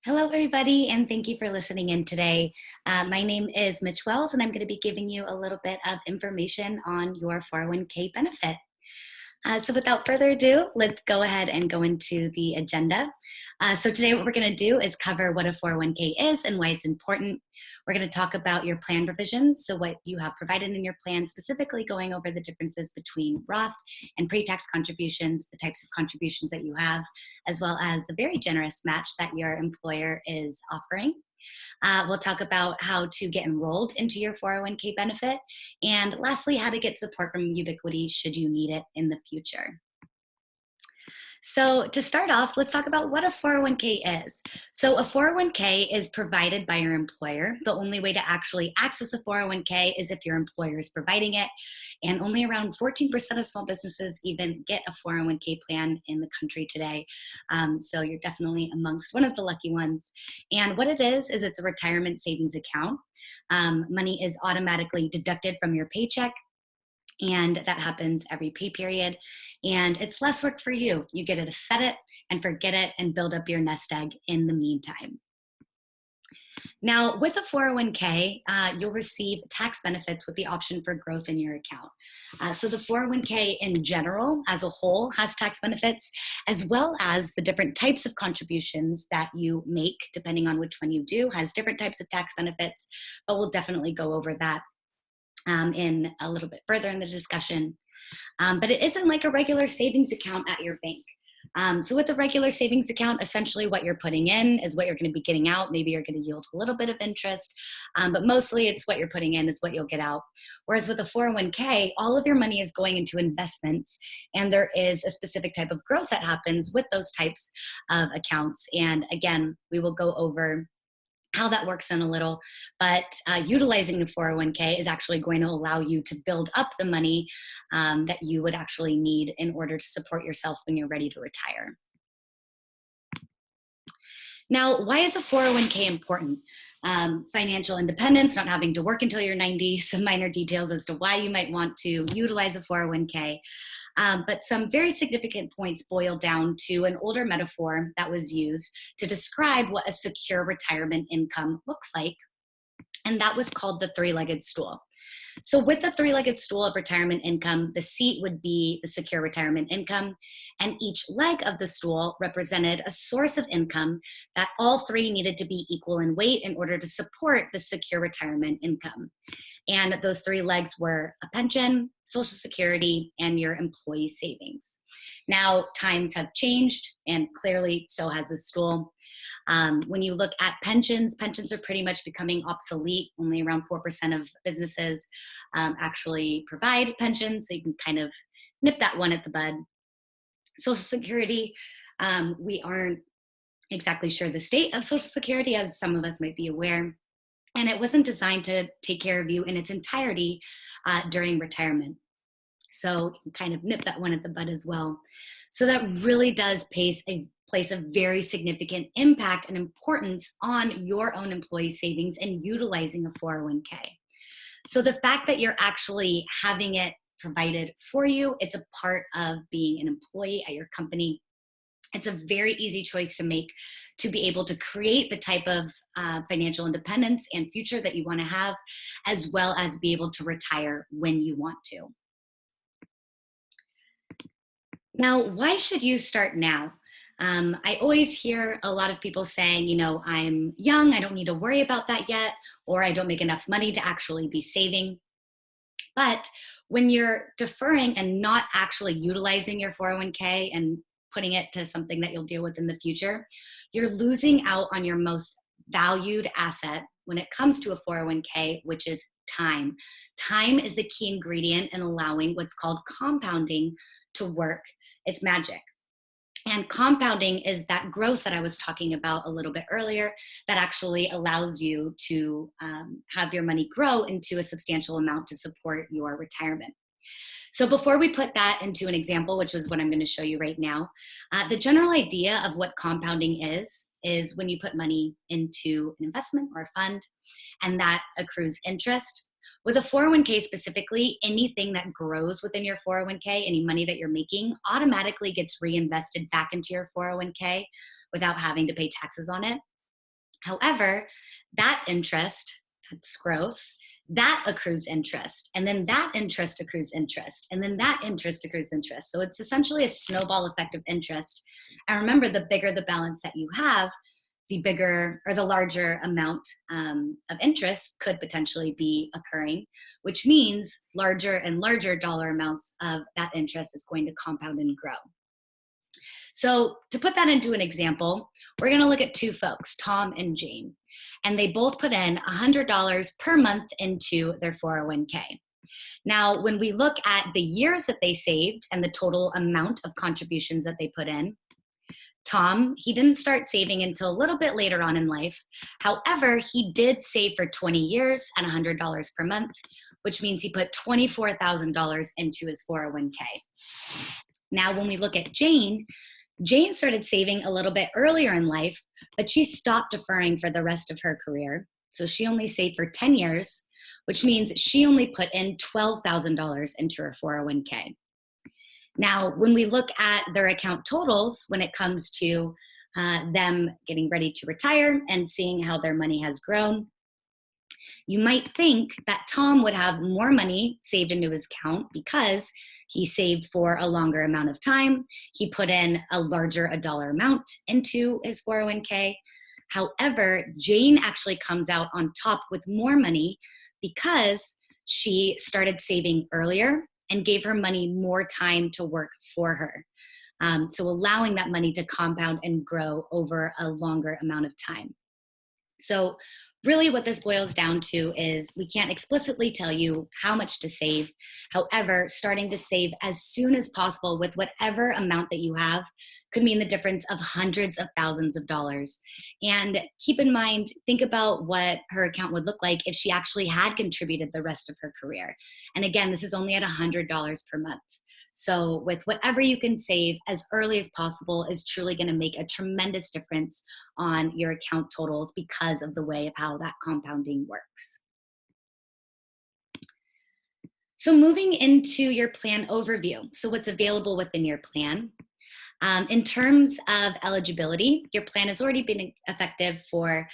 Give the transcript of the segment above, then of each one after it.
Hello, everybody, and thank you for listening in today. My name is Mitch Wells, and I'm going to be giving you a little bit of information on your 401k benefit. So without further ado, let's go ahead and go into the agenda. So today what we're going to do is cover what a 401k is and why it's important. We're going to talk about your plan provisions, so what you have provided in your plan, specifically going over the differences between Roth and pre-tax contributions, the types of contributions that you have, as well as the very generous match that your employer is offering. We'll talk about how to get enrolled into your 401k benefit. And lastly, how to get support from Ubiquity should you need it in the future. So to start off, let's talk about what a 401k is. So a 401k is provided by your employer. The only way to actually access a 401k is if your employer is providing it. And only around 14% of small businesses even get a 401k plan in the country today. So you're definitely amongst one of the lucky ones. And what it is it's a retirement savings account. Money is automatically deducted from your paycheck, and that happens every pay period. And it's less work for you. You get to set it and forget it and build up your nest egg in the meantime. Now, with a 401k, you'll receive tax benefits with the option for growth in your account. So the 401k in general, as a whole, has tax benefits, as well as the different types of contributions that you make, depending on which one you do, has different types of tax benefits, but we'll definitely go over that in a little bit further in the discussion. But it isn't like a regular savings account at your bank. So with a regular savings account, essentially what you're putting in is what you're going to be getting out. Maybe you're going to yield a little bit of interest, but mostly it's what you're putting in is what you'll get out. Whereas with a 401k, all of your money is going into investments, and there is a specific type of growth that happens with those types of accounts. And again, we will go over how that works in a little, but utilizing the 401k is actually going to allow you to build up the money that you would actually need in order to support yourself when you're ready to retire. Now, why is a 401k important? Financial independence, not having to work until you're 90, some minor details as to why you might want to utilize a 401k. But some very significant points boil down to an older metaphor that was used to describe what a secure retirement income looks like, and that was called the three-legged stool. So with the three-legged stool of retirement income, the seat would be the secure retirement income, and each leg of the stool represented a source of income that all three needed to be equal in weight in order to support the secure retirement income. And those three legs were a pension, Social Security, and your employee savings. Now, times have changed, and clearly so has the stool. When you look at pensions, pensions are pretty much becoming obsolete. Only around 4% of businesses actually provide pensions, so you can kind of nip that one at the bud. Social Security, we aren't exactly sure the state of Social Security, as some of us might be aware. And it wasn't designed to take care of you in its entirety during retirement. So you can kind of nip that one at the bud as well. So that really does place a very significant impact and importance on your own employee savings and utilizing a 401k. So the fact that you're actually having it provided for you, it's a part of being an employee at your company. It's a very easy choice to make to be able to create the type of financial independence and future that you want to have, as well as be able to retire when you want to. Now, why should you start now? I always hear a lot of people saying, I'm young, I don't need to worry about that yet, or I don't make enough money to actually be saving. But when you're deferring and not actually utilizing your 401k and putting it to something that you'll deal with in the future, you're losing out on your most valued asset when it comes to a 401k, which is time. Time is the key ingredient in allowing what's called compounding to work its magic. And compounding is that growth that I was talking about a little bit earlier that actually allows you to have your money grow into a substantial amount to support your retirement. So before we put that into an example, which is what I'm going to show you right now, the general idea of what compounding is when you put money into an investment or a fund and that accrues interest. With a 401k specifically, anything that grows within your 401k, any money that you're making, automatically gets reinvested back into your 401k without having to pay taxes on it. However, that interest, that's growth, that accrues interest, and then that interest accrues interest, and then that interest accrues interest. So it's essentially a snowball effect of interest. And remember, the bigger the balance that you have, the bigger or the larger amount of interest could potentially be occurring, which means larger and larger dollar amounts of that interest is going to compound and grow. So to put that into an example, we're going to look at two folks, Tom and Jane, and they both put in $100 per month into their 401k. Now, when we look at the years that they saved and the total amount of contributions that they put in, Tom, he didn't start saving until a little bit later on in life. However, he did save for 20 years at $100 per month, which means he put $24,000 into his 401k. Now, when we look at Jane, Jane started saving a little bit earlier in life, but she stopped deferring for the rest of her career. So she only saved for 10 years, which means she only put in $12,000 into her 401k. Now, when we look at their account totals, when it comes to them getting ready to retire and seeing how their money has grown, you might think that Tom would have more money saved into his account because he saved for a longer amount of time. He put in a larger dollar amount into his 401k. However, Jane actually comes out on top with more money because she started saving earlier and gave her money more time to work for her. So allowing that money to compound and grow over a longer amount of time. So really what this boils down to is we can't explicitly tell you how much to save. However, starting to save as soon as possible with whatever amount that you have could mean the difference of hundreds of thousands of dollars. And keep in mind, think about what her account would look like if she actually had contributed the rest of her career. And again, this is only at $100 per month. So with whatever you can save as early as possible is truly going to make a tremendous difference on your account totals because of the way of how that compounding works. So moving into your plan overview. So what's available within your plan. In terms of eligibility, your plan has already been effective for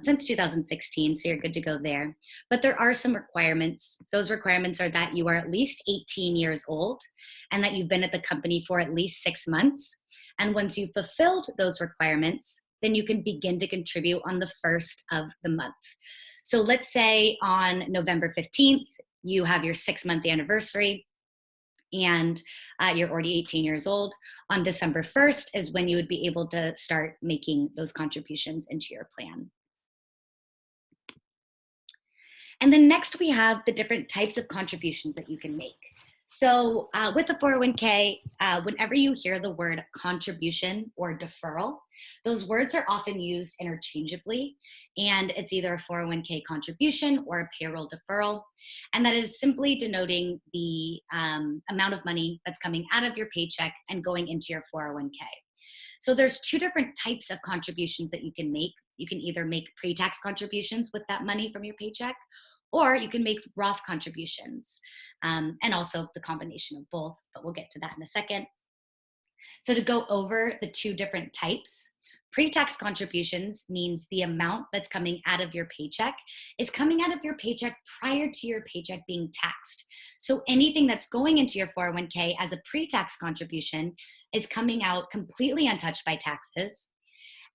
since 2016, so you're good to go there. But there are some requirements. Those requirements are that you are at least 18 years old and that you've been at the company for at least 6 months. And once you've fulfilled those requirements, then you can begin to contribute on the first of the month. So let's say on November 15th, you have your 6-month anniversary, and you're already 18 years old. On December 1st is when you would be able to start making those contributions into your plan. And then next we have the different types of contributions that you can make. So with the 401k, whenever you hear the word contribution or deferral, those words are often used interchangeably, and it's either a 401k contribution or a payroll deferral. And that is simply denoting the amount of money that's coming out of your paycheck and going into your 401k. So there's two different types of contributions that you can make. You can either make pre-tax contributions with that money from your paycheck, or you can make Roth contributions, and also the combination of both, but we'll get to that in a second. So to go over the two different types, pre-tax contributions means the amount that's coming out of your paycheck is coming out of your paycheck prior to your paycheck being taxed. So anything that's going into your 401k as a pre-tax contribution is coming out completely untouched by taxes.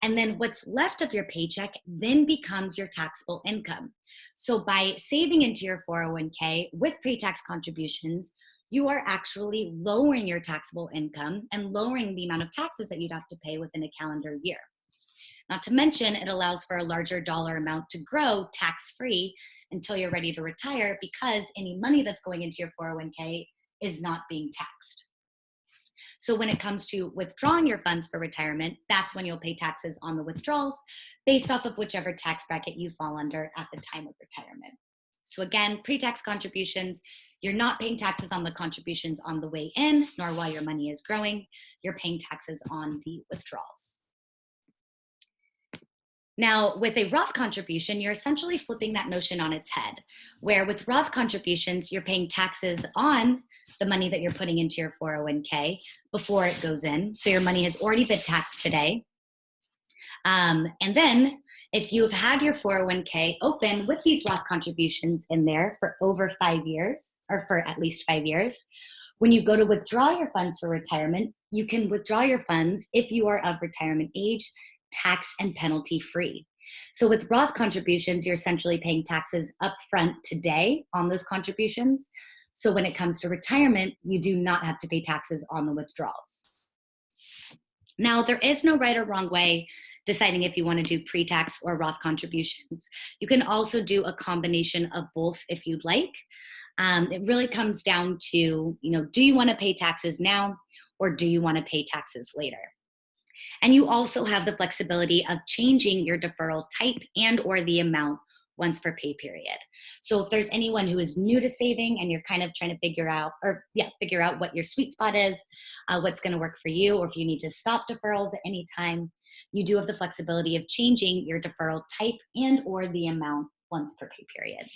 And then what's left of your paycheck then becomes your taxable income. So by saving into your 401k with pre-tax contributions, you are actually lowering your taxable income and lowering the amount of taxes that you'd have to pay within a calendar year. Not to mention, it allows for a larger dollar amount to grow tax-free until you're ready to retire, because any money that's going into your 401k is not being taxed. So when it comes to withdrawing your funds for retirement, that's when you'll pay taxes on the withdrawals based off of whichever tax bracket you fall under at the time of retirement. So again, pre-tax contributions, you're not paying taxes on the contributions on the way in, nor while your money is growing. You're paying taxes on the withdrawals. Now, with a Roth contribution, you're essentially flipping that notion on its head, where with Roth contributions, you're paying taxes on the money that you're putting into your 401k before it goes in. So your money has already been taxed today. And then If you've had your 401k open with these Roth contributions in there for over 5 years, or for at least 5 years, when you go to withdraw your funds for retirement, you can withdraw your funds if you are of retirement age, tax and penalty free. So with Roth contributions, you're essentially paying taxes upfront today on those contributions. So when it comes to retirement, you do not have to pay taxes on the withdrawals. Now, there is no right or wrong way deciding if you want to do pre-tax or Roth contributions. You can also do a combination of both if you'd like. It really comes down to, do you want to pay taxes now or do you want to pay taxes later? And you also have the flexibility of changing your deferral type and or the amount once per pay period. So if there's anyone who is new to saving and you're kind of trying to figure out what your sweet spot is, what's going to work for you, or if you need to stop deferrals at any time, you do have the flexibility of changing your deferral type and or the amount once per pay period.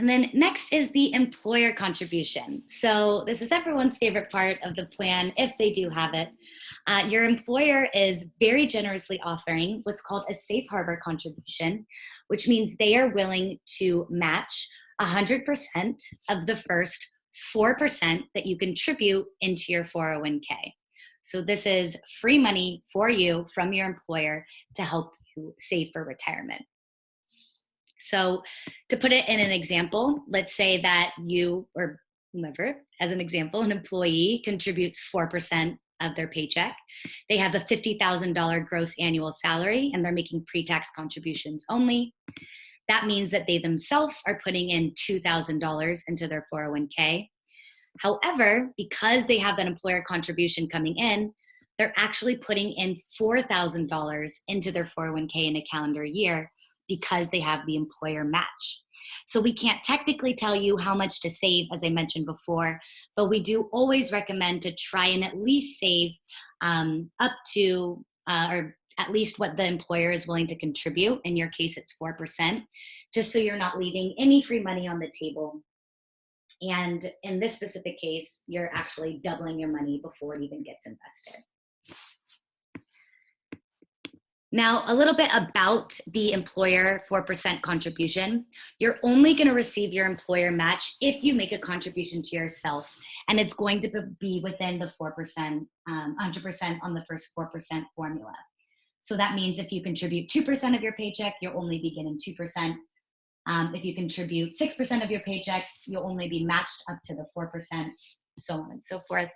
And then next is the employer contribution. So this is everyone's favorite part of the plan if they do have it. Your employer is very generously offering what's called a safe harbor contribution, which means they are willing to match 100% of the first 4% that you contribute into your 401k. So this is free money for you from your employer to help you save for retirement. So to put it in an example, let's say that you or whomever, as an example, an employee contributes 4% of their paycheck. They have a $50,000 gross annual salary and they're making pre-tax contributions only. That means that they themselves are putting in $2,000 into their 401k. However, because they have that employer contribution coming in, they're actually putting in $4,000 into their 401k in a calendar year because they have the employer match. So we can't technically tell you how much to save, as I mentioned before, but we do always recommend to try and at least save up to, or at least what the employer is willing to contribute. In your case, it's 4%, just so you're not leaving any free money on the table. And in this specific case, you're actually doubling your money before it even gets invested. Now, a little bit about the employer 4% contribution. You're only going to receive your employer match if you make a contribution to yourself, and it's going to be within the 4%, 100% on the first 4% formula. So that means if you contribute 2% of your paycheck, you'll only be getting 2%. If you contribute 6% of your paycheck, you'll only be matched up to the 4%, so on and so forth.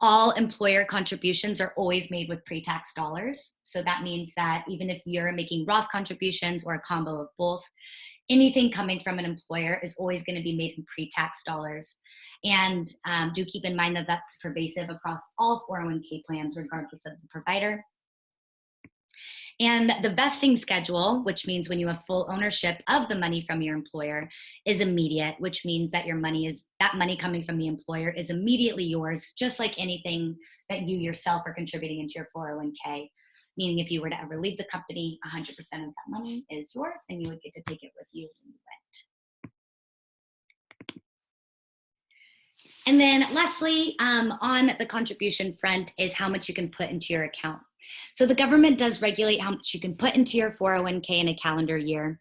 All employer contributions are always made with pre-tax dollars. So that means that even if you're making Roth contributions or a combo of both, anything coming from an employer is always going to be made in pre-tax dollars. And do keep in mind that that's pervasive across all 401k plans, regardless of the provider. And the vesting schedule, which means when you have full ownership of the money from your employer, is immediate, which means that that money coming from the employer is immediately yours, just like anything that you yourself are contributing into your 401k. Meaning if you were to ever leave the company, 100% of that money is yours and you would get to take it with you when you went. And then lastly, on the contribution front is how much you can put into your account. So the government does regulate how much you can put into your 401k in a calendar year.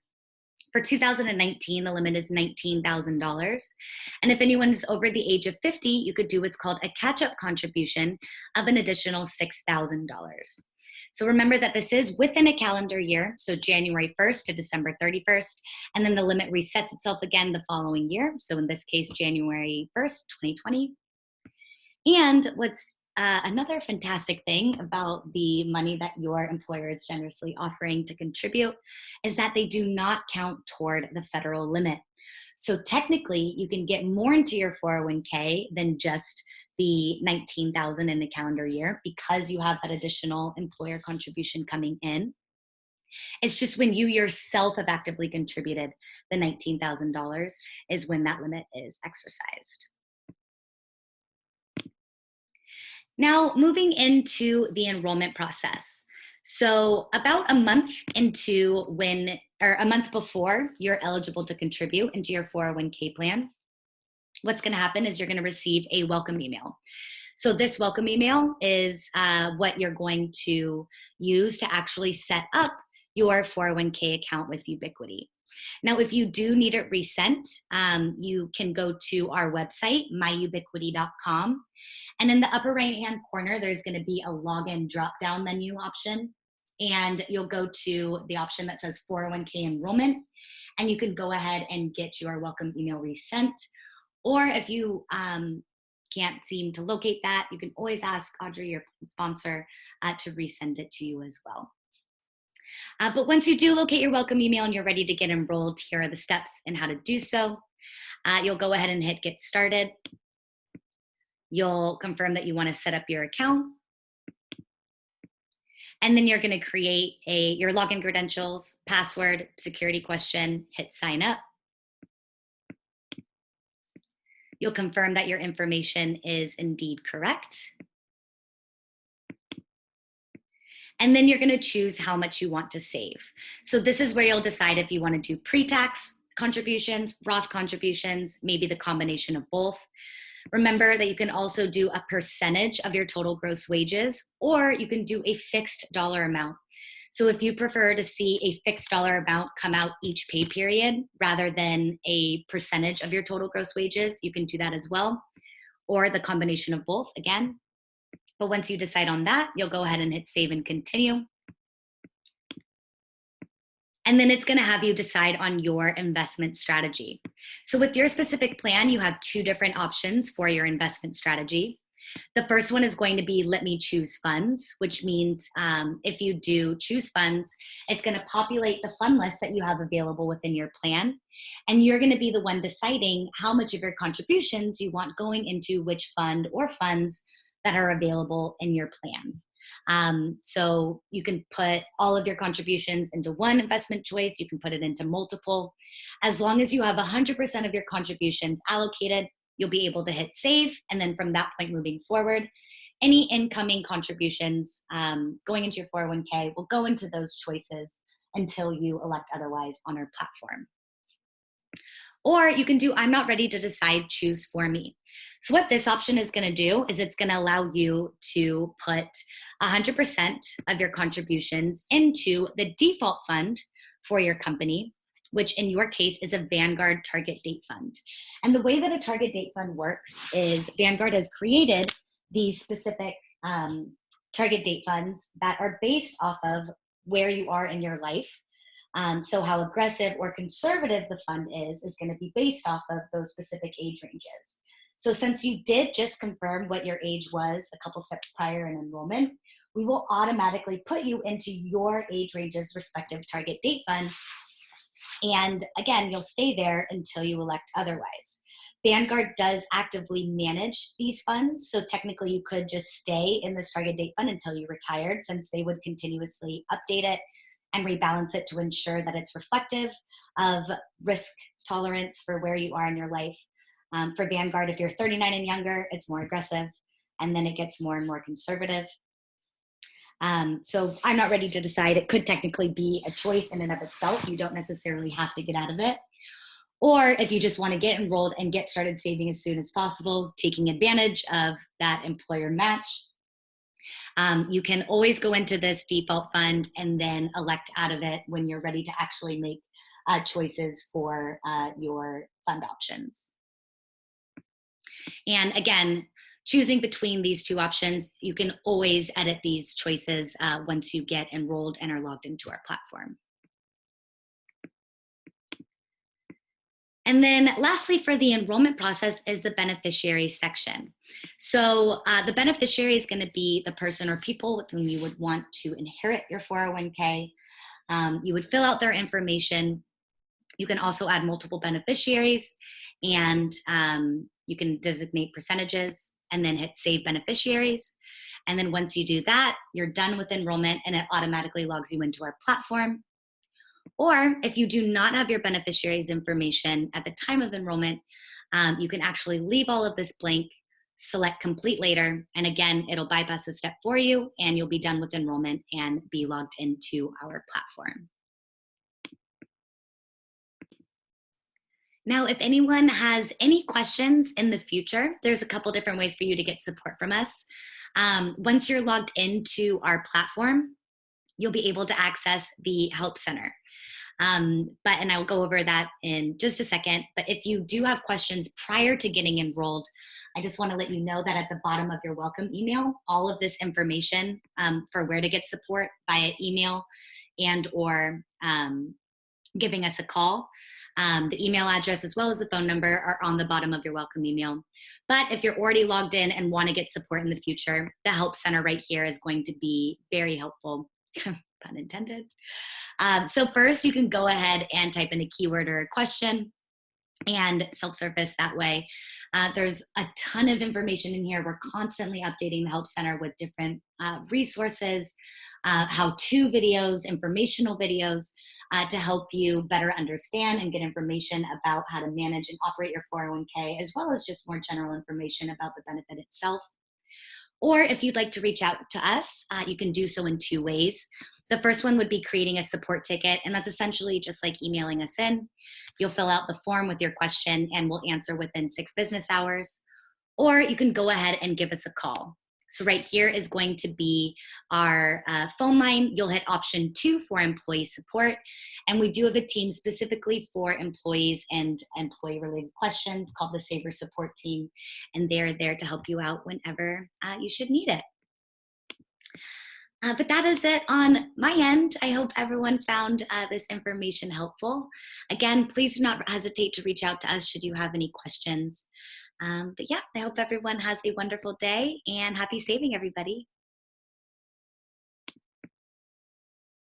For 2019, the limit is $19,000. And if anyone is over the age of 50, you could do what's called a catch-up contribution of an additional $6,000. So remember that this is within a calendar year, so January 1st to December 31st, and then the limit resets itself again the following year. So in this case, January 1st, 2020. And what's another fantastic thing about the money that your employer is generously offering to contribute is that they do not count toward the federal limit. So technically, you can get more into your 401k than just the $19,000 in the calendar year because you have that additional employer contribution coming in. It's just when you yourself have actively contributed the $19,000 is when that limit is exercised. Now, moving into the enrollment process. So about a month before you're eligible to contribute into your 401k plan, what's going to happen is you're going to receive a welcome email. So this welcome email is what you're going to use to actually set up your 401k account with Ubiquity. Now, if you do need it resent, you can go to our website, myubiquity.com. And in the upper right-hand corner, there's going to be a login drop-down menu option. And you'll go to the option that says 401k enrollment. And you can go ahead and get your welcome email resent. Or if you can't seem to locate that, you can always ask Audrey, your sponsor, to resend it to you as well. But once you do locate your welcome email and you're ready to get enrolled, here are the steps and how to do so. You'll go ahead and hit get started. You'll confirm that you want to set up your account. And then you're going to create your login credentials, password, security question, hit sign up. You'll confirm that your information is indeed correct. And then you're going to choose how much you want to save. So this is where you'll decide if you want to do pre-tax contributions, Roth contributions, maybe the combination of both. Remember that you can also do a percentage of your total gross wages, or you can do a fixed dollar amount. So if you prefer to see a fixed dollar amount come out each pay period rather than a percentage of your total gross wages, you can do that as well, or the combination of both again. But once you decide on that, you'll go ahead and hit save and continue. And then it's going to have you decide on your investment strategy. So with your specific plan, you have two different options for your investment strategy. The first one is going to be let me choose funds, which means if you do choose funds, it's going to populate the fund list that you have available within your plan. And you're going to be the one deciding how much of your contributions you want going into which fund or funds that are available in your plan. So you can put all of your contributions into one investment choice. You can put it into multiple. As long as you have 100% of your contributions allocated, you'll be able to hit save. And then from that point moving forward, any incoming contributions going into your 401k will go into those choices until you elect otherwise on our platform. Or you can do, I'm not ready to decide, choose for me. So what this option is going to do is it's going to allow you to put 100% of your contributions into the default fund for your company, which in your case is a Vanguard target date fund. And the way that a target date fund works is Vanguard has created these specific target date funds that are based off of where you are in your life. So how aggressive or conservative the fund is going to be based off of those specific age ranges. So since you did just confirm what your age was a couple steps prior in enrollment, we will automatically put you into your age range's respective target date fund. And again, you'll stay there until you elect otherwise. Vanguard does actively manage these funds. So technically you could just stay in this target date fund until you retired, since they would continuously update it and rebalance it to ensure that it's reflective of risk tolerance for where you are in your life. For Vanguard, if you're 39 and younger, it's more aggressive, and then it gets more and more conservative. So I'm not ready to decide. It could technically be a choice in and of itself. You don't necessarily have to get out of it. Or if you just want to get enrolled and get started saving as soon as possible, taking advantage of that employer match, you can always go into this default fund and then elect out of it when you're ready to actually make choices for your fund options. And again, choosing between these two options, you can always edit these choices once you get enrolled and are logged into our platform. And then lastly, for the enrollment process is the beneficiary section. So the beneficiary is going to be the person or people with whom you would want to inherit your 401k. You would fill out their information. You can also add multiple beneficiaries, and you can designate percentages and then hit save beneficiaries. And then once you do that, you're done with enrollment and it automatically logs you into our platform. Or if you do not have your beneficiaries information at the time of enrollment, you can actually leave all of this blank, select complete later, and again, it'll bypass a step for you and you'll be done with enrollment and be logged into our platform. Now, if anyone has any questions in the future, there's a couple different ways for you to get support from us. Once you're logged into our platform, you'll be able to access the Help Center. And I'll go over that in just a second. But if you do have questions prior to getting enrolled, I just want to let you know that at the bottom of your welcome email, all of this information for where to get support via email and or giving us a call. The email address as well as the phone number are on the bottom of your welcome email. But if you're already logged in and want to get support in the future, the Help Center right here is going to be very helpful, pun intended. So first, you can go ahead and type in a keyword or a question and self-surface that way. There's a ton of information in here. We're constantly updating the Help Center with different resources, how-to videos, informational videos to help you better understand and get information about how to manage and operate your 401k, as well as just more general information about the benefit itself. Or if you'd like to reach out to us, you can do so in two ways. The first one would be creating a support ticket, and that's essentially just like emailing us in. You'll fill out the form with your question and we'll answer within 6 business hours. Or you can go ahead and give us a call. So right here is going to be our phone line. You'll hit option 2 for employee support. And we do have a team specifically for employees and employee-related questions called the Saver Support Team. And they're there to help you out whenever you should need it. But that is it on my end. I hope everyone found this information helpful. Again, please do not hesitate to reach out to us should you have any questions. But yeah, I hope everyone has a wonderful day and happy saving, everybody.